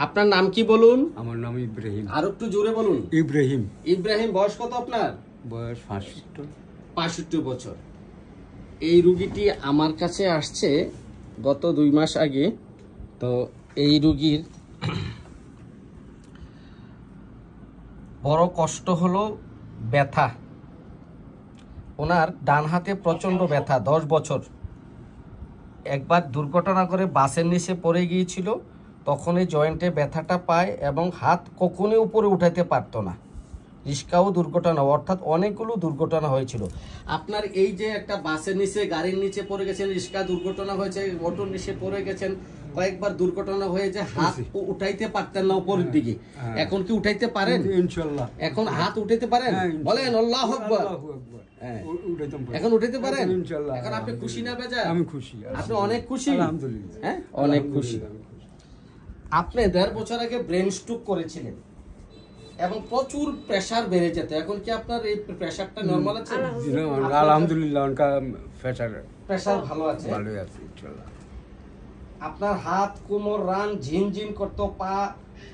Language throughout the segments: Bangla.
আপনার নাম কি বলুন? আমার নাম ইব্রাহিম। আর একটু জোরে বলুন। ইব্রাহিম। ইব্রাহিম, বয়স কত আপনার? বয়স 65। 65 বছর। এই রুগীটি আমার কাছে আসছে গত 2 মাস আগে। তো এই রুগীর বড় কষ্ট হলো ব্যথা। ওনার ডান হাতে প্রচণ্ড ব্যথা। 10 বছর একবার দুর্ঘটনা করে বাসের নিচে পড়ে গিয়েছিল, তখন এই জয়েন্টে ব্যথাটা পায় এবং হাত কখনোই উপরে উঠাইতে পারতো না। রিস্কাও দুর্ঘটনা, অর্থাৎ অনেকগুলো দুর্ঘটনা হয়েছিল। আপনার এই যে একটা বাসের নিচে, গাড়ির নিচে পড়ে গেছেন, রিস্কা দুর্ঘটনা হয়েছে, অটোর নিচে পড়ে গেছেন, কয়েকবার দুর্ঘটনা হয়ে যে হাত উঠাইতে পারতেন না উপরের দিকে, এখন কি উঠাইতে পারেন? ইনশাআল্লাহ এখন হাত উঠাইতে পারেন? বলেন আল্লাহু আকবার। এখন উঠাইতে পারেন? এখন আপনি খুশি না বেজা? আমি খুশি। আপনি অনেক খুশি? আলহামদুলিল্লাহ। হ্যাঁ, অনেক খুশি। আপনি 1.5 বছর আগে ব্রেন স্ট্রোক করেছিলেন এবং প্রচুর প্রেসার বেড়ে যেত। এখন কি আপনার এই প্রেসারটা নরমাল আছে? আলহামদুলিল্লাহ, প্রেসার ভালো আছে। ভালোই আছে ইনশাআল্লাহ। আপনার হাত, কোমর, রান ঝিনঝিন করতো, পা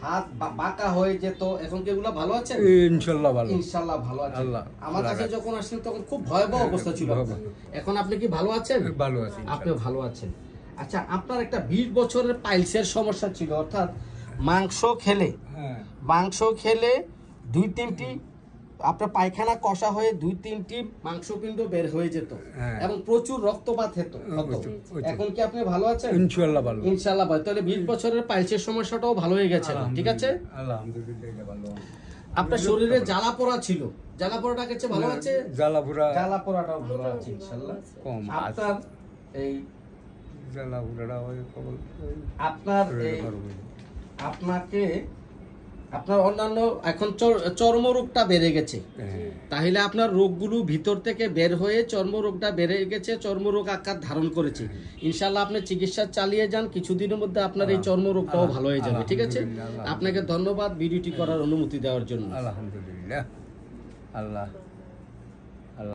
হাত বাঁকা হয়ে যেত, এখন কি এগুলো ভালো আছে? ইনশাআল্লাহ ভালো। ইনশাআল্লাহ ভালো আছে। আমার কাছে যখন আসলেন তখন খুব ভয়াবহ অবস্থা ছিল। এখন আপনি কি ভালো আছেন? ভালো আছি। আপনি ভালো আছেন। আচ্ছা, আপনার একটা 20 বছরের পাইলসের সমস্যা ছিল, অর্থাৎ মাংস খেলে 2-3টি আপনার পায়খানা কষা হয়ে 2-3টি মাংসপিণ্ড বের হয়ে যেত এবং প্রচুর রক্তপাত হতো। এখন কি আপনি ভালো আছেন? ইনশাআল্লাহ ভালো। ইনশাআল্লাহ ভালো। তাহলে 20 বছরের পাইলসের সমস্যাটাও ভালো হয়ে গেছে, ঠিক আছে? আলহামদুলিল্লাহ, এটা ভালো। আপনার শরীরে জ্বালা পোড়া ছিল, জ্বালা পোড়াটা কাছে ভালো আছে? জ্বালা পোড়াটাও ভালো আছে ইনশাআল্লাহ। কম আপনার এই জ্বালা পোড়াটা হয় কেবল আপনার এই আপনার অন্যান্য এখন চর্মরোগটা বেড়ে গেছে, তাহলে আপনার রোগগুলো ভিতর থেকে বের হয়ে চর্মরোগটা বেড়ে গেছে, চর্মরোগ আকার ধারণ করেছে। ইনশাআল্লাহ আপনি চিকিৎসা চালিয়ে যান, কিছুদিনের মধ্যে আপনার এই চর্মরোগটাও ভালো হয়ে যাবে, ঠিক আছে? আপনাকে ধন্যবাদ ভিডিওটি করার অনুমতি দেওয়ার জন্য। আলহামদুলিল্লাহ। আল্লাহ